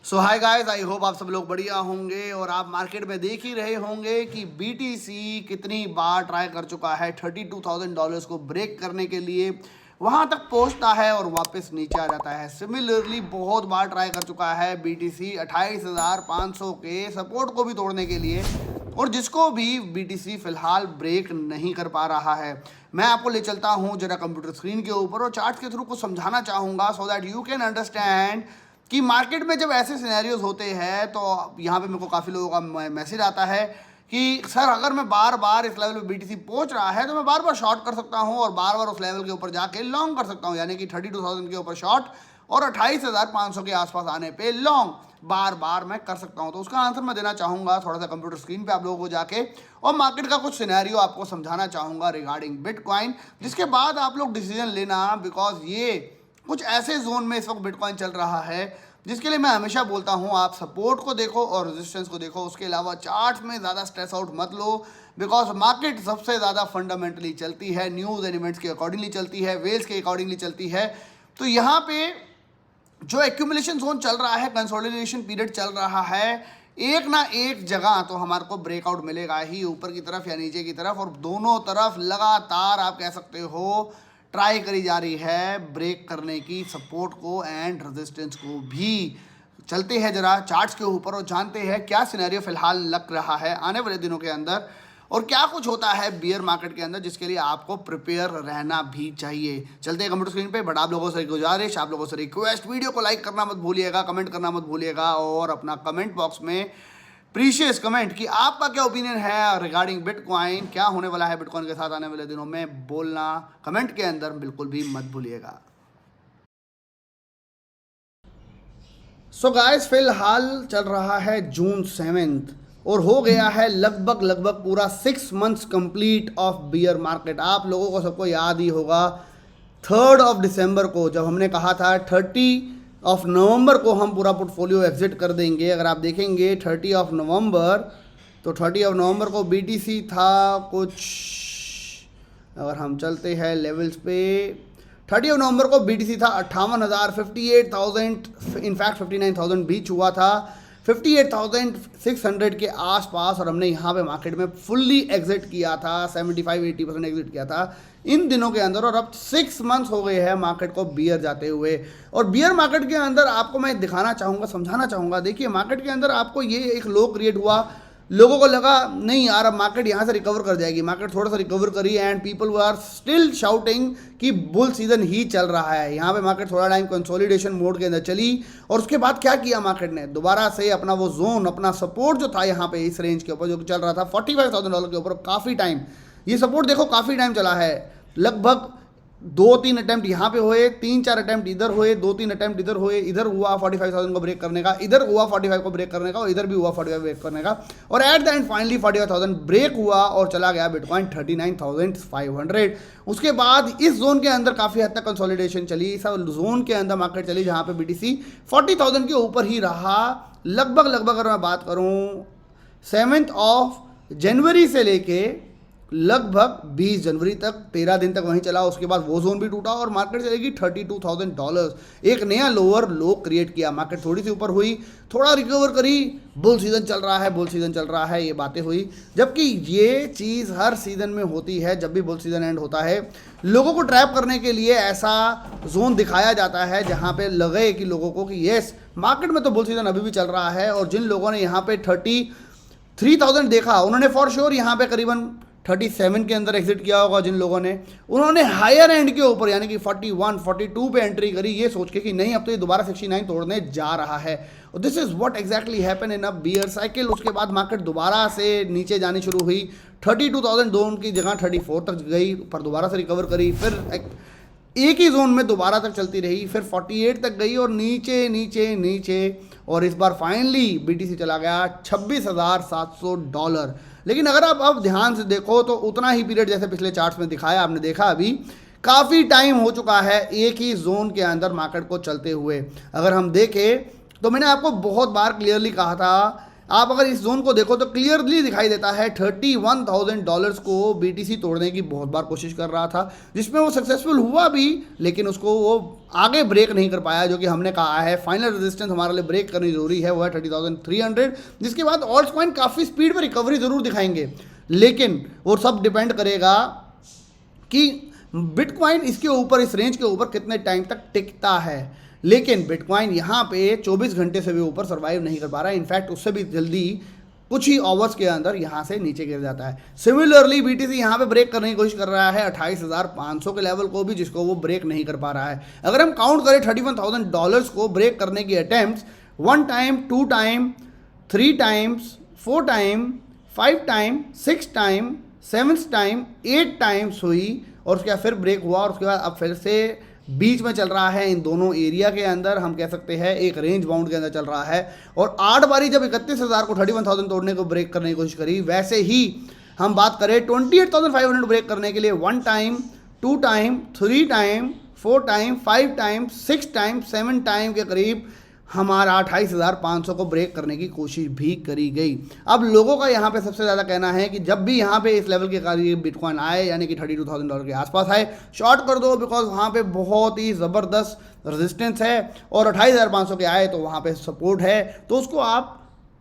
So hi guys, I hope आप सब लोग बढ़िया होंगे और आप मार्केट में देख ही रहे होंगे कि बीटीसी कितनी बार ट्राई कर चुका है $32,000 को ब्रेक करने के लिए। वहां तक पहुंचता है और वापस नीचे आ जाता है। सिमिलरली बहुत बार ट्राई कर चुका है बीटीसी 28,500 के सपोर्ट को भी तोड़ने के लिए, और जिसको भी बीटीसी फिलहाल ब्रेक नहीं कर पा रहा है। मैं आपको ले चलता हूं जरा कंप्यूटर स्क्रीन के ऊपर और चार्ट के थ्रू कुछ समझाना चाहूँगा so that you can understand कि मार्केट में जब ऐसे सिनेरियोज होते हैं तो यहाँ पे मेरे को काफ़ी लोगों का मैसेज आता है कि सर अगर मैं बार बार इस लेवल पे बीटीसी पहुँच रहा है तो मैं बार बार शॉर्ट कर सकता हूँ और बार बार उस लेवल के ऊपर जाके लॉन्ग कर सकता हूँ, यानी कि 32,000 के ऊपर शॉर्ट और 28,500 के आसपास आने पे लॉन्ग बार बार मैं कर सकता हूँ। तो उसका आंसर मैं देना चाहूँगा थोड़ा सा कंप्यूटर स्क्रीन पे आप लोगों को जाके, और मार्केट का कुछ सिनेरियो आपको समझाना चाहूँगा रिगार्डिंग बिटकॉइन, जिसके बाद आप लोग डिसीजन लेना, बिकॉज ये कुछ ऐसे जोन में इस वक्त बिटकॉइन चल रहा है जिसके लिए मैं हमेशा बोलता हूं आप सपोर्ट को देखो और रेजिस्टेंस को देखो। उसके अलावा चार्ट्स में ज़्यादा स्ट्रेस आउट मत लो, बिकॉज मार्केट सबसे ज़्यादा फंडामेंटली चलती है, न्यूज़ एलिमेंट्स के अकॉर्डिंगली चलती है, वेल्स के अकॉर्डिंगली चलती है। तो यहाँ पे जो एक्यूमुलेशन जोन चल रहा है, कंसोलिडेशन पीरियड चल रहा है, एक ना एक जगह तो हमारे को ब्रेकआउट मिलेगा ही, ऊपर की तरफ या नीचे की तरफ, और दोनों तरफ लगातार आप कह सकते हो ट्राई करी जा रही है ब्रेक करने की, सपोर्ट को एंड रेजिस्टेंस को भी। चलते हैं जरा चार्ट्स के ऊपर और जानते हैं क्या सिनेरियो फिलहाल लग रहा है आने वाले दिनों के अंदर और क्या कुछ होता है बियर मार्केट के अंदर, जिसके लिए आपको प्रिपेयर रहना भी चाहिए। चलते हैं कंप्यूटर स्क्रीन पे, बट आप लोगों से गुजारिश, आप लोगों से रिक्वेस्ट, वीडियो को लाइक करना मत भूलिएगा, कमेंट करना मत भूलिएगा, और अपना कमेंट बॉक्स में प्रीशियस कमेंट कि आपका क्या ओपिनियन है रिगार्डिंग बिटकॉइन, क्या होने वाला है बिटकॉइन के साथ आने वाले दिनों में, बोलना कमेंट के अंदर बिल्कुल भी मत भूलिएगा। सो गाइस, फिलहाल चल रहा है जून 7 और हो गया है लगभग पूरा 6 months complete of beer market. आप लोगों को सबको याद ही होगा 3 दिसंबर को जब हमने कहा था 30 नवंबर को हम पूरा पोर्टफोलियो एग्जिट कर देंगे। अगर आप देखेंगे 30 नवंबर, तो 30 नवंबर को बीटीसी था कुछ, अगर हम चलते हैं लेवल्स पे, 30 नवंबर को बीटीसी था 58,000, 58,000, इनफैक्ट 59,000 बीच हुआ था, 58,600 के आसपास, और हमने यहाँ पे मार्केट में फुल्ली एग्जिट किया था, 75-80% एग्जिट किया था इन दिनों के अंदर। और अब 6 मंथ्स हो गए हैं मार्केट को बियर जाते हुए, और बियर मार्केट के अंदर आपको मैं दिखाना चाहूँगा, समझाना चाहूँगा। देखिए मार्केट के अंदर आपको ये एक लो क्रिएट हुआ, लोगों को लगा नहीं यार अब मार्केट यहाँ से रिकवर कर जाएगी, मार्केट थोड़ा सा रिकवर करी, and people are still shouting कि बुल सीजन ही चल रहा है। यहाँ पे मार्केट थोड़ा टाइम कंसोलिडेशन मोड के अंदर चली, और उसके बाद क्या किया मार्केट ने, दोबारा से अपना वो जोन, अपना सपोर्ट जो था यहाँ पे इस रेंज के ऊपर जो चल रहा था $45,000 के ऊपर, काफ़ी टाइम ये सपोर्ट देखो काफ़ी टाइम चला है, लगभग 2-3 अटैम्प्ट यहाँ पे हुए, 3-4 अटैम्प्ट इधर हुए, 2-3 अटैम्प्ट इधर हुए, इधर हुआ 45,000 को ब्रेक करने का, इधर हुआ 45 को ब्रेक करने का, और इधर भी हुआ 45 ब्रेक करने का, और at the end finally 45,000 break हुआ और चला गया बिटकॉइन 39,500। उसके बाद इस जोन के अंदर काफ़ी हद तक कंसोलिडेशन चली, सब जोन के अंदर मार्केट चली जहाँ पे बीटीसी 40,000 के ऊपर ही रहा लगभग। अगर मैं बात करूँ 7 जनवरी से लेके लगभग 20 जनवरी तक, 13 दिन तक वहीं चला। उसके बाद वो जोन भी टूटा और मार्केट चलेगी $32,000, एक नया लोअर लो क्रिएट किया। मार्केट थोड़ी सी ऊपर हुई, थोड़ा रिकवर करी, बुल सीजन चल रहा है, बुल सीजन चल रहा है, ये बातें हुई। जबकि ये चीज़ हर सीजन में होती है, जब भी बुल सीजन एंड होता है लोगों को ट्रैप करने के लिए ऐसा जोन दिखाया जाता है जहाँ पे लगे कि लोगों को कि येस मार्केट में तो बुल सीजन अभी भी चल रहा है। और जिन लोगों ने यहाँ पे 33,000 देखा, उन्होंने फॉर श्योर यहाँ पे करीबन 37 के अंदर एग्जिट किया होगा। जिन लोगों ने, उन्होंने हायर एंड के ऊपर यानी कि 41, 42 पे एंट्री करी, ये सोच के कि नहीं अब तो ये दोबारा 69 तोड़ने जा रहा है। और this is what exactly happen in a bear cycle. उसके बाद मार्केट दोबारा से नीचे जानी शुरू हुई, 32,000 जोन की जगह 34 तक गई, पर दोबारा से रिकवर करी, फिर एक ही जोन में दोबारा तक चलती रही, फिर 48 तक गई और नीचे नीचे नीचे, और इस बार फाइनली बीटीसी चला गया $26,700। लेकिन अगर आप अब ध्यान से देखो तो उतना ही पीरियड जैसे पिछले चार्ट्स में दिखाया, आपने देखा अभी काफ़ी टाइम हो चुका है एक ही जोन के अंदर मार्केट को चलते हुए। अगर हम देखें तो मैंने आपको बहुत बार क्लियरली कहा था, आप अगर इस जोन को देखो तो क्लियरली दिखाई देता है $31,000 को BTC तोड़ने की बहुत बार कोशिश कर रहा था, जिसमें वो सक्सेसफुल हुआ भी, लेकिन उसको वो आगे ब्रेक नहीं कर पाया। जो कि हमने कहा है फाइनल रेजिस्टेंस हमारे लिए ब्रेक करनी जरूरी है, वो है 30,300, जिसके बाद ऑल्ट कॉइन काफ़ी स्पीड पर रिकवरी जरूर दिखाएंगे, लेकिन वो सब डिपेंड करेगा कि बिटकॉइन इसके ऊपर, इस रेंज के ऊपर कितने टाइम तक टिकता है। लेकिन बिटकॉइन यहाँ पे 24 घंटे से भी ऊपर सर्वाइव नहीं कर पा रहा है, इनफैक्ट उससे भी जल्दी कुछ ही आवर्स के अंदर यहाँ से नीचे गिर जाता है। सिमिलरली BTC यहाँ पे ब्रेक करने की कोशिश कर रहा है 28,500 के लेवल को भी, जिसको वो ब्रेक नहीं कर पा रहा है। अगर हम काउंट करें $31,000 को ब्रेक करने की attempt 1 time, 2 time, 3 times, 4 time, 5 time, 6 time, 7 time, 8 times हुई और उसके बाद फिर ब्रेक हुआ और उसके बाद अब फिर से बीच में चल रहा है। इन दोनों एरिया के अंदर हम कह सकते हैं एक रेंज बाउंड के अंदर चल रहा है। और 8 बारी जब 31,000 को 31,000 तोड़ने को ब्रेक करने की कोशिश करी, वैसे ही हम बात करें 28,500 ब्रेक करने के लिए 1 time, 2 time, 3 time, 4 time, 5 time, 6 time, 7 time के करीब हमारा 28,500 को ब्रेक करने की कोशिश भी करी गई। अब लोगों का यहाँ पे सबसे ज़्यादा कहना है कि जब भी यहाँ पे इस लेवल के करीब बिटकॉइन आए, यानी कि $32,000 के आसपास आए, शॉर्ट कर दो, बिकॉज वहाँ पे बहुत ही ज़बरदस्त रेजिस्टेंस है, और 28,500 के आए तो वहाँ पे सपोर्ट है, तो उसको आप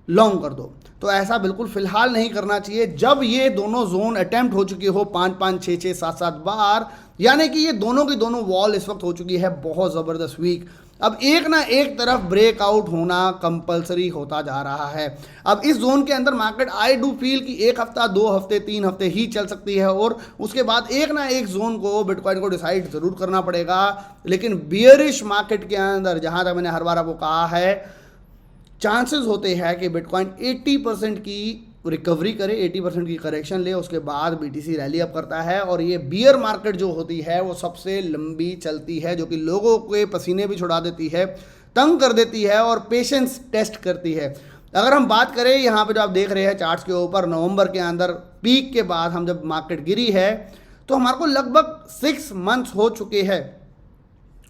लॉन्ग कर दो। तो ऐसा बिल्कुल फिलहाल नहीं करना चाहिए। जब ये दोनों जोन अटेम्प्ट हो चुकी हो 5-5, 6-6, 7-7 बार, यानी कि ये दोनों की दोनों वॉल इस वक्त हो चुकी है बहुत ज़बरदस्त वीक। अब एक ना एक तरफ ब्रेकआउट होना कंपलसरी होता जा रहा है। अब इस जोन के अंदर मार्केट आई डू फील कि 1 हफ्ता, 2 हफ्ते, 3 हफ्ते ही चल सकती है, और उसके बाद एक ना एक जोन को बिटकॉइन को डिसाइड ज़रूर करना पड़ेगा। लेकिन बियरिश मार्केट के अंदर, जहाँ तक मैंने हर बार आपको कहा है, चांसेस होते हैं कि बिटकॉइन 80% की रिकवरी करे, 80% की करेक्शन ले, उसके बाद BTC रैली अप करता है। और ये बियर मार्केट जो होती है वो सबसे लंबी चलती है, जो कि लोगों के पसीने भी छुड़ा देती है, तंग कर देती है और पेशेंस टेस्ट करती है। अगर हम बात करें यहाँ पे जो आप देख रहे हैं चार्ट्स के ऊपर, नवंबर के अंदर पीक के बाद हम जब मार्केट गिरी है तो हमारे को लगभग 6 मंथ्स हो चुके हैं,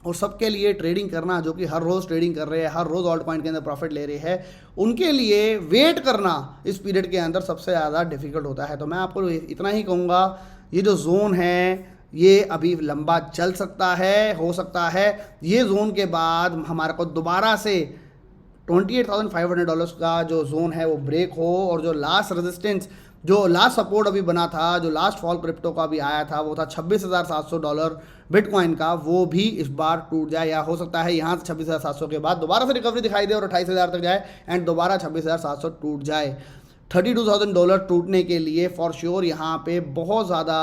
और सबके लिए ट्रेडिंग करना, जो कि हर रोज़ ट्रेडिंग कर रहे हैं, हर रोज़ ऑल्ट कॉइन के अंदर प्रॉफिट ले रहे हैं, उनके लिए वेट करना इस पीरियड के अंदर सबसे ज़्यादा डिफिकल्ट होता है। तो मैं आपको इतना ही कहूँगा, ये जो जोन है ये अभी लंबा चल सकता है, हो सकता है ये जोन के बाद हमारे को दोबारा से $28,500 का जो जोन है वो ब्रेक हो, और जो लास्ट रेजिस्टेंस, जो लास्ट सपोर्ट अभी बना था, जो लास्ट फॉल क्रिप्टो का भी आया था, वो था $26,700 बिटकॉइन का, वो भी इस बार टूट जाए, या हो सकता है यहाँ से 26,700 के बाद दोबारा से रिकवरी दिखाई दे और 28,000 तक जाए एंड दोबारा 26,700 टूट जाए। $32,000 टूटने के लिए फॉर श्योर यहाँ पे बहुत ज़्यादा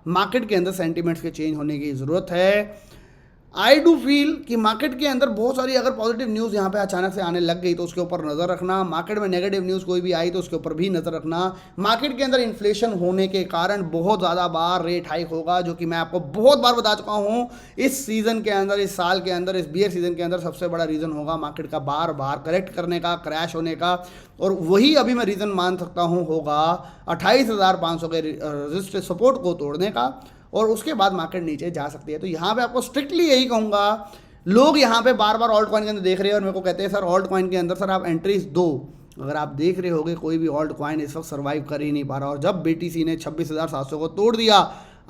मार्केट के अंदर सेंटिमेंट्स के चेंज होने की ज़रूरत है। आई डू फील कि मार्केट के अंदर बहुत सारी अगर पॉजिटिव न्यूज़ यहाँ पे अचानक से आने लग गई तो उसके ऊपर नज़र रखना, मार्केट में नेगेटिव न्यूज़ कोई भी आई तो उसके ऊपर भी नज़र रखना। मार्केट के अंदर इन्फ्लेशन होने के कारण बहुत ज़्यादा बार रेट हाइक होगा, जो कि मैं आपको बहुत बार बता चुका हूँ। इस सीज़न के अंदर, इस साल के अंदर, इस बियर सीज़न के अंदर सबसे बड़ा रीज़न होगा मार्केट का बार बार करेक्ट करने का, क्रैश होने का, और वही अभी मैं रीज़न मान सकता हूँ होगा 28,500 के रेजिस्टेंस सपोर्ट को तोड़ने का, और उसके बाद मार्केट नीचे जा सकती है। तो यहाँ पे आपको स्ट्रिक्टली यही कहूँगा, लोग यहाँ पे बार बार ऑल्ट कॉइन के अंदर देख रहे हैं और मेरे को कहते हैं सर ऑल्ट कॉइन के अंदर सर आप एंट्रीज दो। अगर आप देख रहे होगे कोई भी ऑल्ट कॉइन इस वक्त सर्वाइव कर ही नहीं पा रहा, और जब BTC ने 26,700 को तोड़ दिया,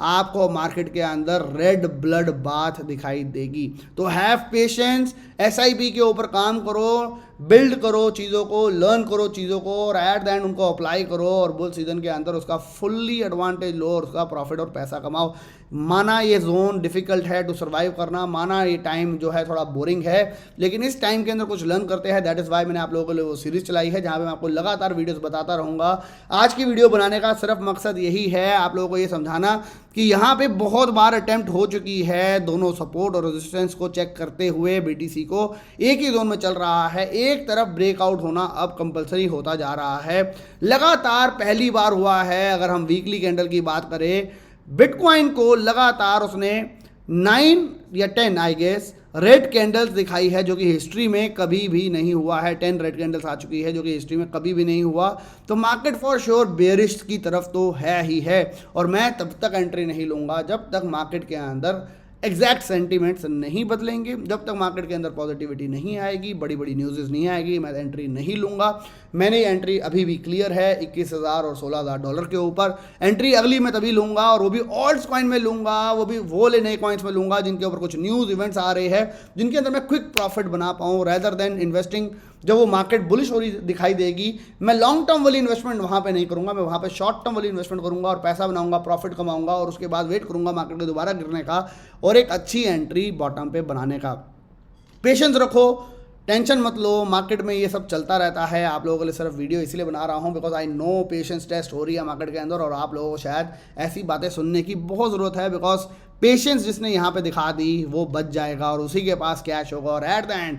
आपको मार्केट के अंदर रेड ब्लड बाथ दिखाई देगी। तो हैव पेशेंस, SIP के ऊपर काम करो, बिल्ड करो चीज़ों को, लर्न करो चीज़ों को, और एट द एंड उनको अप्लाई करो, और बुल सीजन के अंदर उसका फुल्ली एडवांटेज लो और उसका प्रॉफिट और पैसा कमाओ। माना ये जोन डिफ़िकल्ट है टू सर्वाइव करना, माना ये टाइम जो है थोड़ा बोरिंग है, लेकिन इस टाइम के अंदर कुछ लर्न करते हैं। दैट इज़ वाई मैंने आप लोगों के लिए वो सीरीज़ चलाई है, जहाँ पे मैं आपको लगातार वीडियोस बताता रहूँगा। आज की वीडियो बनाने का सिर्फ मकसद यही है, आप लोगों को ये समझाना कि यहाँ पे बहुत बार अटैम्प्ट हो चुकी है दोनों सपोर्ट और रेजिस्टेंस को चेक करते हुए BTC को एक ही जोन में चल रहा है। एक तरफ ब्रेकआउट होना अब कंपलसरी होता जा रहा है, लगातार पहली बार हुआ है। अगर हम वीकली कैंडल की बात करें, बिटकॉइन को लगातार उसने 9 या 10 आई गेस रेड कैंडल्स दिखाई है, जो कि हिस्ट्री में कभी भी नहीं हुआ है। 10 रेड कैंडल्स आ चुकी है, जो कि हिस्ट्री में कभी भी नहीं हुआ। तो मार्केट फॉर श्योर बेयरिश की तरफ तो है ही है, और मैं तब तक एंट्री नहीं लूँगा जब तक मार्केट के अंदर एग्जैक्ट सेंटीमेंट्स नहीं बदलेंगे। जब तक मार्केट के अंदर पॉजिटिविटी नहीं आएगी, बड़ी बड़ी न्यूज़ नहीं आएगी, मैं एंट्री नहीं लूँगा। मैंने एंट्री अभी भी क्लियर है 21,000 और $16,000 के ऊपर। एंट्री अगली मैं तभी लूँगा, और वो भी ऑल्ट्स कॉइन में लूँगा, वो भी वो नए कॉइन्स में लूँगा जिनके ऊपर कुछ न्यूज़ इवेंट्स आ रहे हैं, जिनके अंदर मैं क्विक प्रॉफिट बना पाऊँ, रैदर देन इन्वेस्टिंग जब वो मार्केट बुलिश हो रही दिखाई देगी। मैं लॉन्ग टर्म वाली इन्वेस्टमेंट वहाँ पे नहीं करूँगा, मैं वहाँ पे शॉर्ट टर्म वाली इन्वेस्टमेंट करूँगा और पैसा बनाऊँगा, प्रॉफिट कमाऊँगा, और उसके बाद वेट करूँगा मार्केट के दोबारा गिरने का और एक अच्छी एंट्री बॉटम पे बनाने का। पेशेंस रखो, टेंशन मत लो, मार्केट में ये सब चलता रहता है। आप लोगों के लिए सिर्फ वीडियो इसलिए बना रहा हूँ because I know patience test हो रही है मार्केट के अंदर, और आप लोगों को शायद ऐसी बातें सुनने की बहुत ज़रूरत है, बिकॉज पेशेंस जिसने यहाँ पे दिखा दी वो बच जाएगा और उसी के पास कैश होगा, और at the end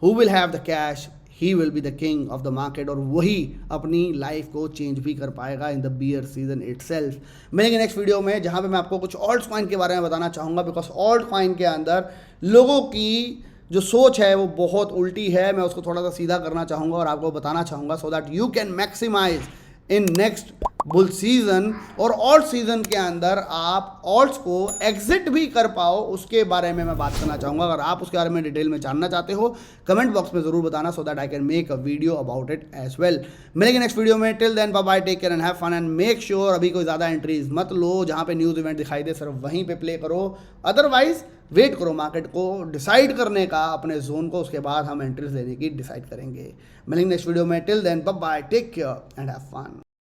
who will have the cash, he will be the king of the market, और वही अपनी लाइफ को चेंज भी कर पाएगा in the bear season itself. मिलेंगे नेक्स्ट वीडियो में जहाँ पे मैं आपको कुछ ऑल्ट कॉइन के बारे में बताना चाहूँगा, बिकॉज ऑल्ट कॉइन के अंदर लोगों की जो सोच है वो बहुत उल्टी है। मैं उसको थोड़ा सा सीधा करना चाहूँगा और आपको बताना चाहूँगा so that you can maximise in next bull season, और ऑल्ट सीजन के अंदर आप ऑल्ट्स को एग्जिट भी कर पाओ, उसके बारे में मैं बात करना चाहूँगा। अगर आप उसके बारे में डिटेल में जानना चाहते हो कमेंट बॉक्स में ज़रूर बताना, so that I can make a video about it as well. मिलेंगे नेक्स्ट वीडियो में, till then bye bye, take care and have fun, and make sure अभी कोई ज़्यादा एंट्रीज मत लो, जहाँ पे न्यूज़ इवेंट दिखाई दे सिर्फ वहीं पे प्ले करो, अदरवाइज वेट करो मार्केट को डिसाइड करने का अपने जोन को, उसके बाद हम एंट्रीज लेने की डिसाइड करेंगे। मिलेंगे नेक्स्ट वीडियो में, till then bye bye, take care and have fun.